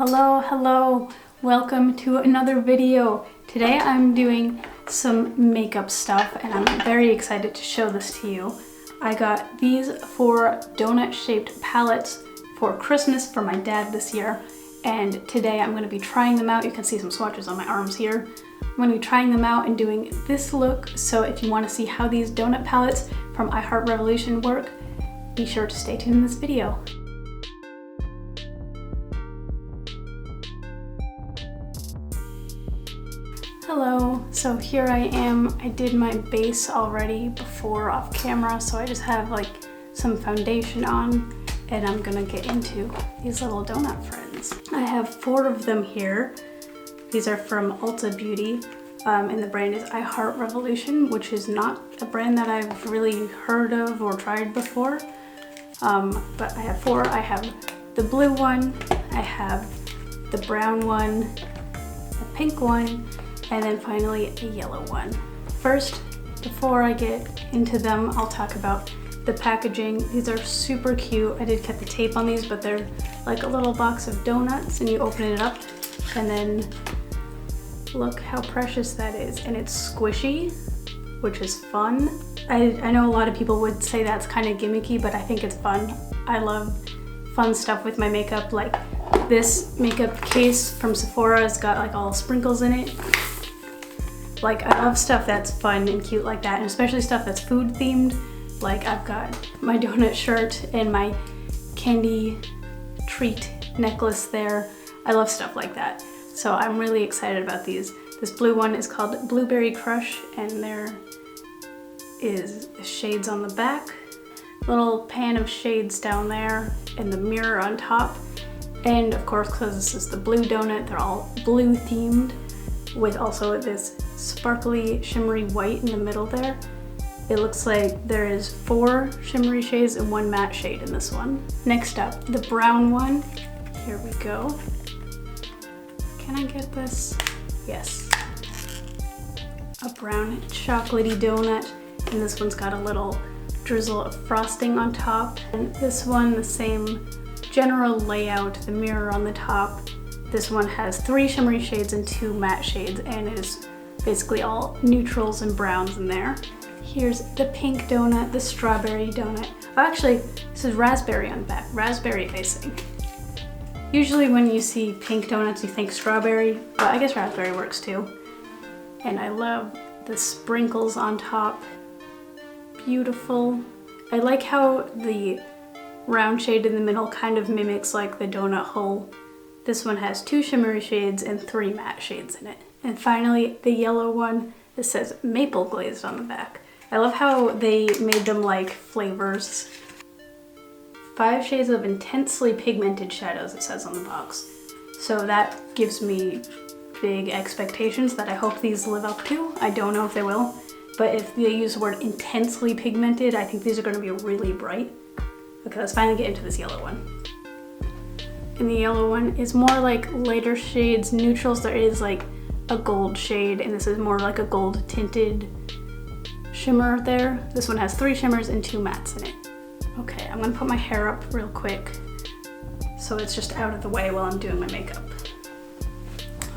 Hello, welcome to another video. Today I'm doing some makeup stuff and I'm very excited to show this to you. I got these 4 donut shaped palettes for Christmas for my dad this year, and today I'm going to be trying them out. You can see some swatches on my arms here. I'm going to be trying them out and doing this look, so if you want to see how these donut palettes from I Heart Revolution work, be sure to stay tuned in this video. Hello, so here I am. I did my base already before off camera, so I just have like some foundation on and I'm gonna get into these little donut friends. I have 4 of them here. These are from Ulta Beauty and the brand is I Heart Revolution, which is not a brand that I've really heard of or tried before. But I have 4. I have the blue one, I have the brown one, the pink one, and then finally a yellow one. First, before I get into them, I'll talk about the packaging. These are super cute. I did cut the tape on these, but they're like a little box of donuts and you open it up and then look how precious that is. And it's squishy, which is fun. I know a lot of people would say that's kind of gimmicky, but I think it's fun. I love fun stuff with my makeup. Like this makeup case from Sephora has got like all sprinkles in it. Like I love stuff that's fun and cute like that, and especially stuff that's food themed. Like I've got my donut shirt and my candy treat necklace there. I love stuff like that. So I'm really excited about these. This blue one is called Blueberry Crush and there is shades on the back. Little pan of shades down there and the mirror on top. And of course, because this is the blue donut, they're all blue themed, with also this sparkly shimmery white in the middle there. It looks like there is 4 shimmery shades and 1 matte shade in this one. Next up, the brown one. Here we go. Can I get this? Yes. A brown chocolatey donut, and this one's got a little drizzle of frosting on top. And this one, the same general layout, the mirror on the top. This one has 3 shimmery shades and 2 matte shades, and it is basically all neutrals and browns in there. Here's the pink donut, the strawberry donut. Oh, actually, this is raspberry on the back, raspberry facing. Usually when you see pink donuts, you think strawberry, but I guess raspberry works too. And I love the sprinkles on top. Beautiful. I like how the round shade in the middle kind of mimics like the donut hole. This one has 2 shimmery shades and 3 matte shades in it. And finally, the yellow one, this says maple glazed on the back. I love how they made them like flavors. 5 shades of intensely pigmented shadows, it says on the box. So that gives me big expectations that I hope these live up to. I don't know if they will, but if they use the word intensely pigmented, I think these are gonna be really bright. Okay, let's finally get into this yellow one. And the yellow one is more like lighter shades, neutrals. There is like a gold shade, and this is more like a gold tinted shimmer there. This one has 3 shimmers and 2 mattes in it. Okay, I'm gonna put my hair up real quick so it's just out of the way while I'm doing my makeup.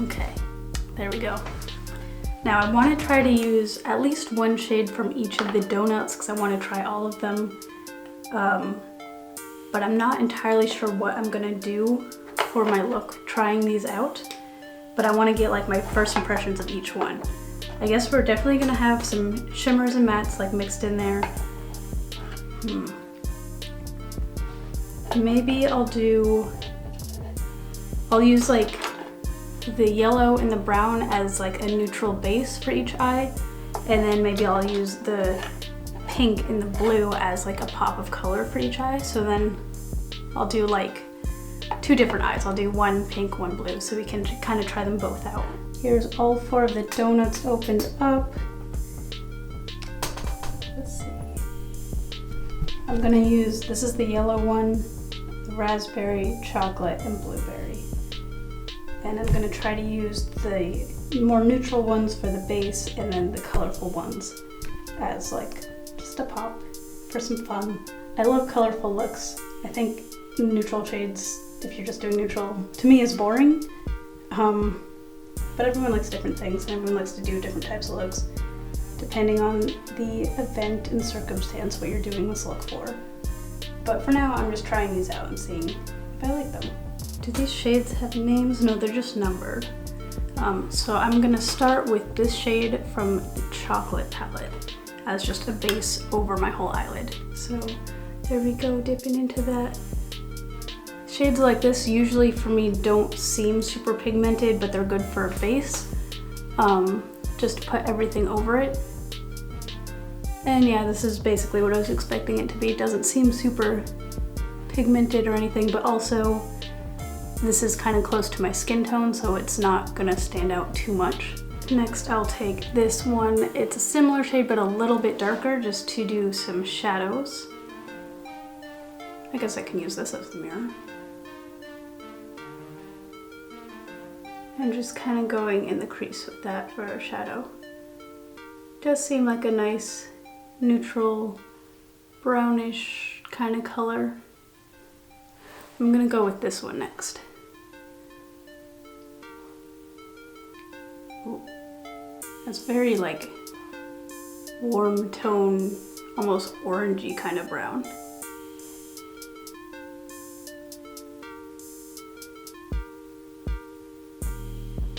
Okay, there we go. Now I want to try to use at least 1 shade from each of the donuts because I want to try all of them. But I'm not entirely sure what I'm gonna do for my look trying these out. But I want to get like my first impressions of each one. I guess we're definitely gonna have some shimmers and mattes like mixed in there. Maybe I'll use like the yellow and the brown as like a neutral base for each eye. And then maybe I'll use the pink and the blue as like a pop of color for each eye. So then I'll do like 2 different eyes. I'll do 1 pink, 1 blue, so we can kind of try them both out. Here's all 4 of the donuts opened up. Let's see. I'm gonna use, this is the yellow one, the raspberry, chocolate, and blueberry. And I'm gonna try to use the more neutral ones for the base and then the colorful ones as like just a pop for some fun. I love colorful looks. I think neutral shades if you're just doing neutral, to me is boring. But everyone likes different things and everyone likes to do different types of looks depending on the event and circumstance what you're doing this look for. But for now, I'm just trying these out and seeing if I like them. Do these shades have names? No, they're just numbered. So I'm gonna start with this shade from the Chocolate palette as just a base over my whole eyelid. So there we go, dipping into that. Shades like this usually for me don't seem super pigmented, but they're good for a base. Just to put everything over it. And yeah, this is basically what I was expecting it to be. It doesn't seem super pigmented or anything, but also this is kind of close to my skin tone, so it's not gonna stand out too much. Next, I'll take this one. It's a similar shade, but a little bit darker, just to do some shadows. I guess I can use this as the mirror. And just kind of going in the crease with that for a shadow. Does seem like a nice neutral brownish kind of color. I'm gonna go with this one next. Ooh. That's very like warm tone, almost orangey kind of brown.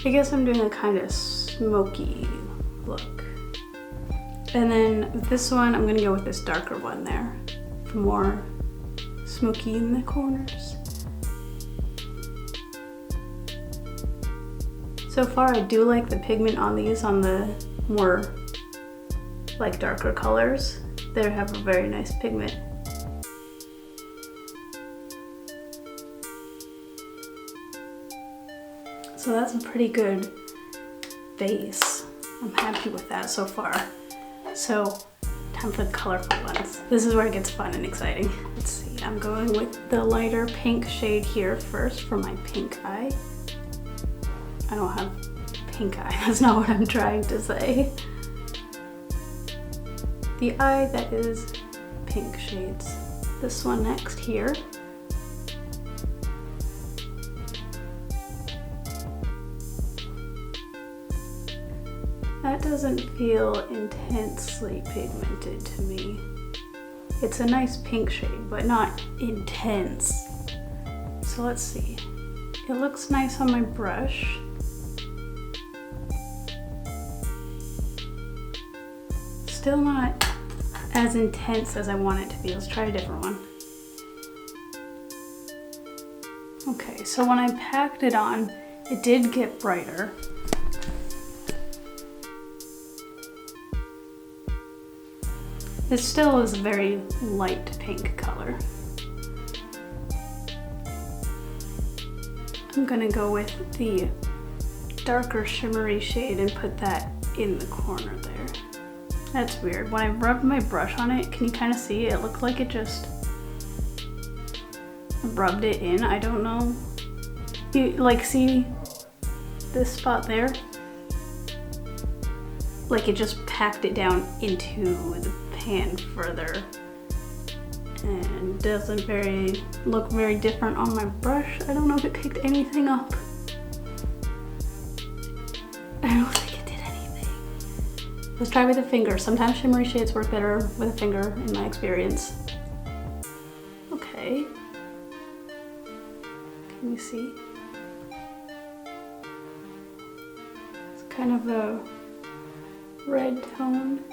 I guess I'm doing a kind of smoky look. And then this one, I'm gonna go with this darker one there for more smoky in the corners. So far, I do like the pigment on these, on the more like darker colors. They have a very nice pigment. So that's a pretty good base. I'm happy with that so far. So, time for the colorful ones. This is where it gets fun and exciting. Let's see, I'm going with the lighter pink shade here first for my pink eye. I don't have pink eye, that's not what I'm trying to say. The eye that is pink shades. This one next here. That doesn't feel intensely pigmented to me. It's a nice pink shade, but not intense. So let's see. It looks nice on my brush. Still not as intense as I want it to be. Let's try a different one. Okay, so when I packed it on, it did get brighter. It still is a very light pink color. I'm gonna go with the darker shimmery shade and put that in the corner there. That's weird. When I rubbed my brush on it, can you kind of see? It looked like it just rubbed it in. I don't know. You like see this spot there? Like it just packed it down into the pan further, and doesn't look very different on my brush. I don't know if it picked anything up. I don't think it did anything. Let's try with a finger. Sometimes shimmery shades work better with a finger in my experience. Okay. Can you see? It's kind of a red tone.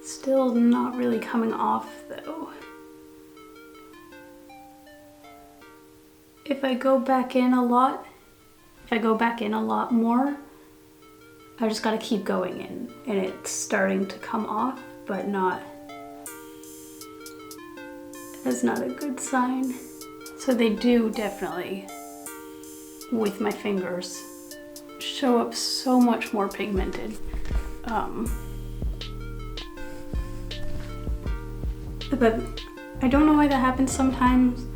Still not really coming off though. If I go back in a lot more, I just gotta keep going in, and it's starting to come off, but that's not a good sign. So they do definitely, with my fingers, show up so much more pigmented. But I don't know why that happens sometimes.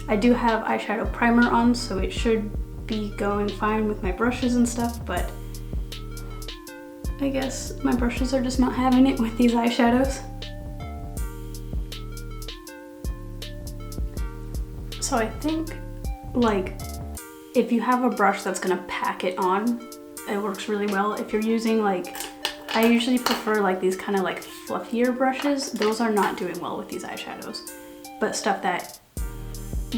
I do have eyeshadow primer on, so it should be going fine with my brushes and stuff, but I guess my brushes are just not having it with these eyeshadows. So I think like, if you have a brush that's gonna pack it on, it works really well. If you're using like, I usually prefer like these kind of like fluffier brushes. Those are not doing well with these eyeshadows. But stuff that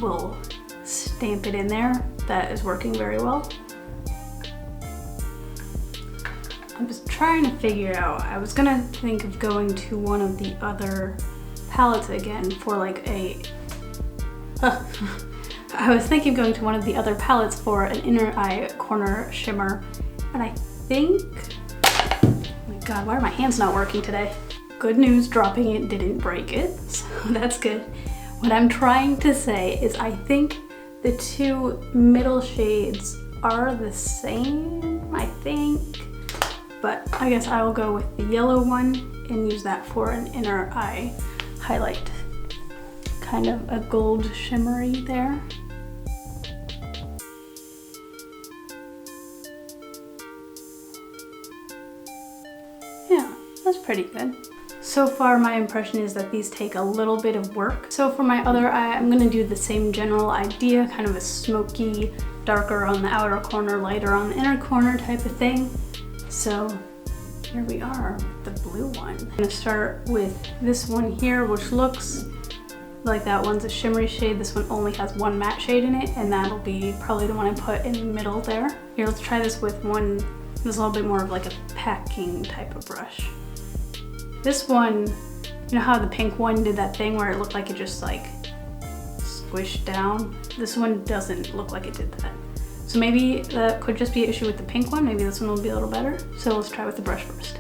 will stamp it in there, that is working very well. I'm just trying to figure out, I was gonna think of going to one of the other palettes again for like a, I was thinking of going to one of the other palettes for an inner eye corner shimmer, and I think, oh my god, why are my hands not working today? Good news, dropping it didn't break it, so that's good. What I'm trying to say is I think the two middle shades are the same, I think. But I guess I will go with the yellow one and use that for an inner eye highlight. Kind of a gold shimmery there. Yeah, that's pretty good. So far my impression is that these take a little bit of work. So for my other eye, I'm gonna do the same general idea, kind of a smoky, darker on the outer corner, lighter on the inner corner type of thing. So here we are, the blue one. I'm gonna start with this one here, which looks like that one's a shimmery shade. This one only has one matte shade in it, and that'll be probably the one I put in the middle there. Here, let's try this with one, this is a little bit more of like a packing type of brush. This one, you know how the pink one did that thing where it looked like it just like squished down? This one doesn't look like it did that. So maybe that could just be an issue with the pink one. Maybe this one will be a little better. So let's try with the brush first.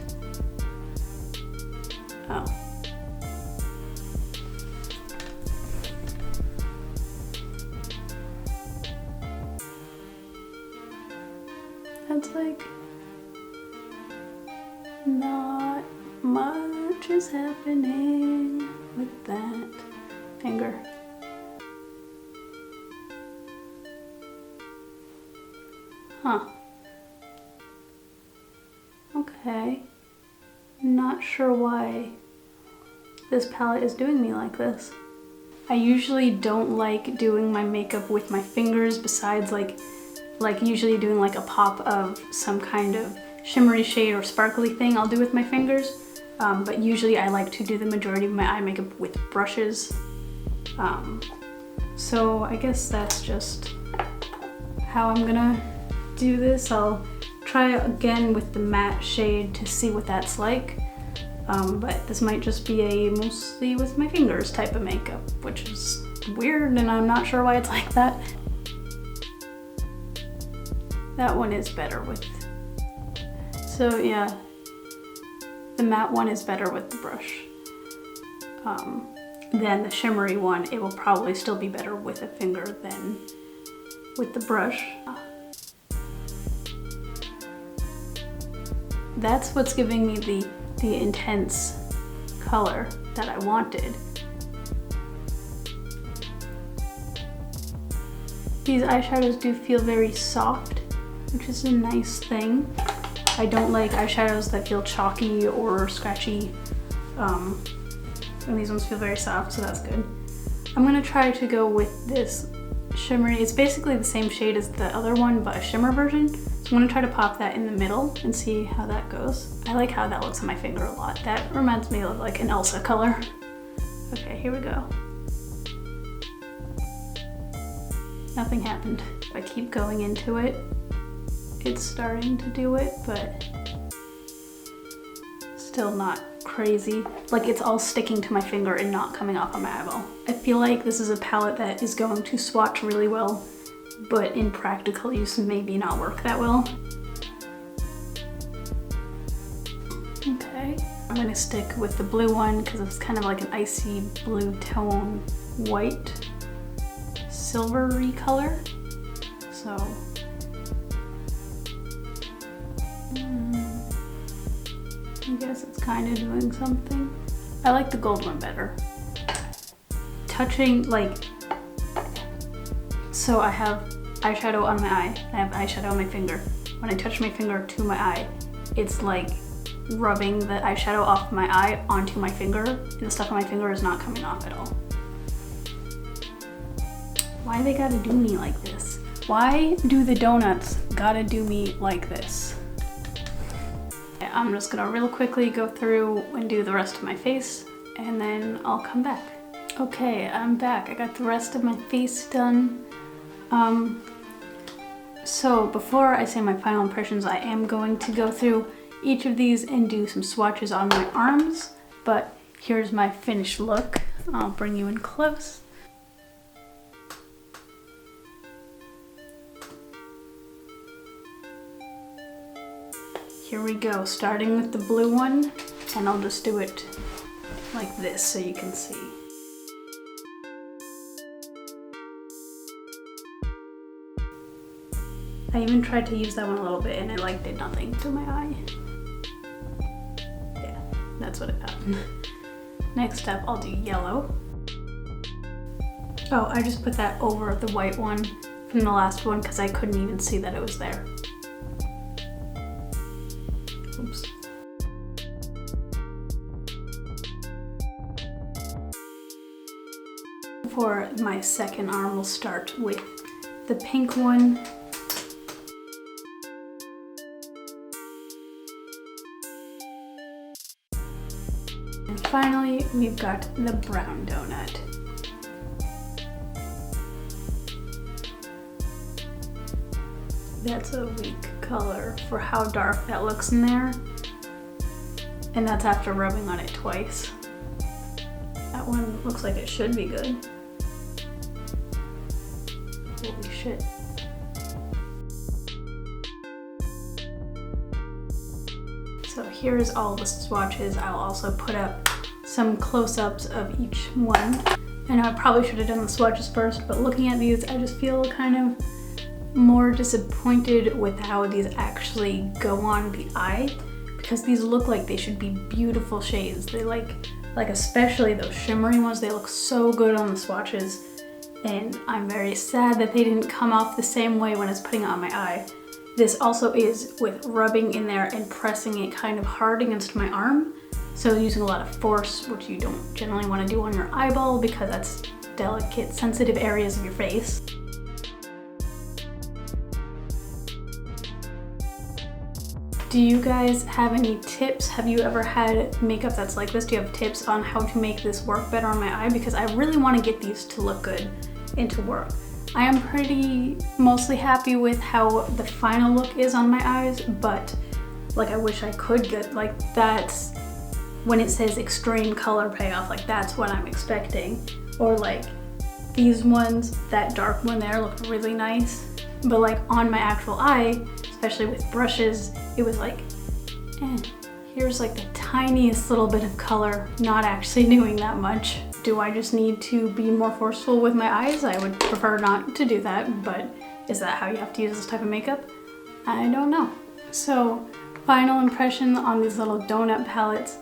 Oh. That's like not much is happening with that finger. Huh. Okay. Not sure why this palette is doing me like this. I usually don't like doing my makeup with my fingers besides like usually doing like a pop of some kind of shimmery shade or sparkly thing I'll do with my fingers. But usually I like to do the majority of my eye makeup with brushes. So I guess that's just how I'm gonna do this. I'll try again with the matte shade to see what that's like. But this might just be a mostly with my fingers type of makeup, which is weird and I'm not sure why it's like that. That one is better with, so yeah, the matte one is better with the brush. Then the shimmery one, it will probably still be better with a finger than with the brush. That's what's giving me the intense color that I wanted. These eyeshadows do feel very soft, which is a nice thing. I don't like eyeshadows that feel chalky or scratchy, and these ones feel very soft, so that's good. I'm gonna try to go with this shimmery. It's basically the same shade as the other one, but a shimmer version. So I'm gonna try to pop that in the middle and see how that goes. I like how that looks on my finger a lot. That reminds me of like an Elsa color. Okay, here we go. Nothing happened. If I keep going into it, it's starting to do it, but still not crazy. Like it's all sticking to my finger and not coming off on my eyeball. I feel like this is a palette that is going to swatch really well, but in practical use maybe not work that well. Okay, I'm gonna stick with the blue one because it's kind of like an icy blue tone, white, silvery color. So I guess it's kind of doing something. I like the gold one better. Touching, like, so I have eyeshadow on my eye, I have eyeshadow on my finger. When I touch my finger to my eye, it's like rubbing the eyeshadow off my eye onto my finger, and the stuff on my finger is not coming off at all. Why they gotta do me like this? Why do the donuts gotta do me like this? I'm just gonna real quickly go through and do the rest of my face, and then I'll come back. Okay, I'm back. I got the rest of my face done. So before I say my final impressions, I am going to go through each of these and do some swatches on my arms, but here's my finished look. I'll bring you in close. Here we go, starting with the blue one, and I'll just do it like this so you can see. I even tried to use that one a little bit and it like did nothing to my eye. Yeah, that's what it got. Next up, I'll do yellow. Oh, I just put that over the white one from the last one because I couldn't even see that it was there. Oops. For my second arm, we'll start with the pink one. And finally, we've got the brown donut. That's a weak color for how dark that looks in there. And that's after rubbing on it twice. That one looks like it should be good. Holy shit. So here's all the swatches. I'll also put up some close-ups of each one. I know I probably should have done the swatches first, but looking at these, I just feel kind of more disappointed with how these actually go on the eye, because these look like they should be beautiful shades. They like especially those shimmery ones, they look so good on the swatches, and I'm very sad that they didn't come off the same way when I was putting it on my eye. This also is with rubbing in there and pressing it kind of hard against my arm, so using a lot of force, which you don't generally want to do on your eyeball because that's delicate, sensitive areas of your face. Do you guys have any tips? Have you ever had makeup that's like this? Do you have tips on how to make this work better on my eye? Because I really want to get these to look good and to work. I am pretty mostly happy with how the final look is on my eyes, but like I wish I could get like that's when it says extreme color payoff, like that's what I'm expecting. Or like these ones, that dark one there looked really nice, but like on my actual eye, especially with brushes, it was like, here's like the tiniest little bit of color, not actually doing that much. Do I just need to be more forceful with my eyes? I would prefer not to do that, but is that how you have to use this type of makeup? I don't know. So, final impression on these little donut palettes.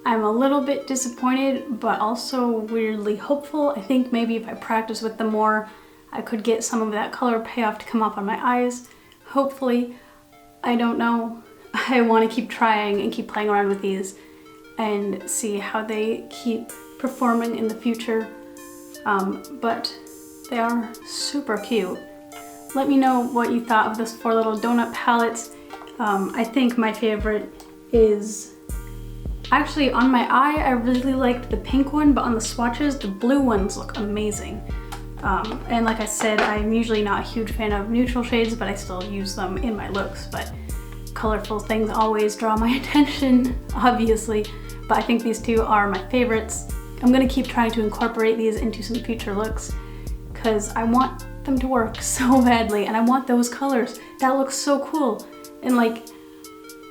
I'm a little bit disappointed, but also weirdly hopeful. I think maybe if I practice with them more, I could get some of that color payoff to come off on my eyes. Hopefully. I don't know. I want to keep trying and keep playing around with these and see how they keep performing in the future. But they are super cute. Let me know what you thought of this 4 little donut palettes. I think my favorite is actually on my eye. I really liked the pink one, but on the swatches, the blue ones look amazing. And like I said, I'm usually not a huge fan of neutral shades, but I still use them in my looks. But colorful things always draw my attention, obviously. But I think these two are my favorites. I'm gonna keep trying to incorporate these into some future looks because I want them to work so badly, and I want those colors. That looks so cool. And like,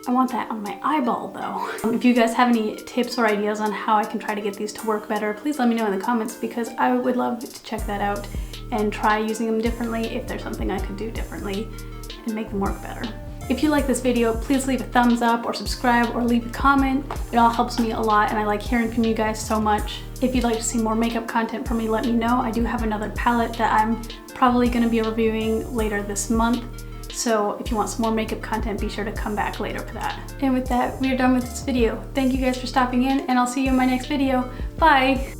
I want that on my eyeball though. If you guys have any tips or ideas on how I can try to get these to work better, please let me know in the comments because I would love to check that out and try using them differently if there's something I could do differently and make them work better. If you like this video, please leave a thumbs up or subscribe or leave a comment. It all helps me a lot and I like hearing from you guys so much. If you'd like to see more makeup content from me, let me know. I do have another palette that I'm probably going to be reviewing later this month. So if you want some more makeup content, be sure to come back later for that. And with that, we are done with this video. Thank you guys for stopping in, and I'll see you in my next video. Bye!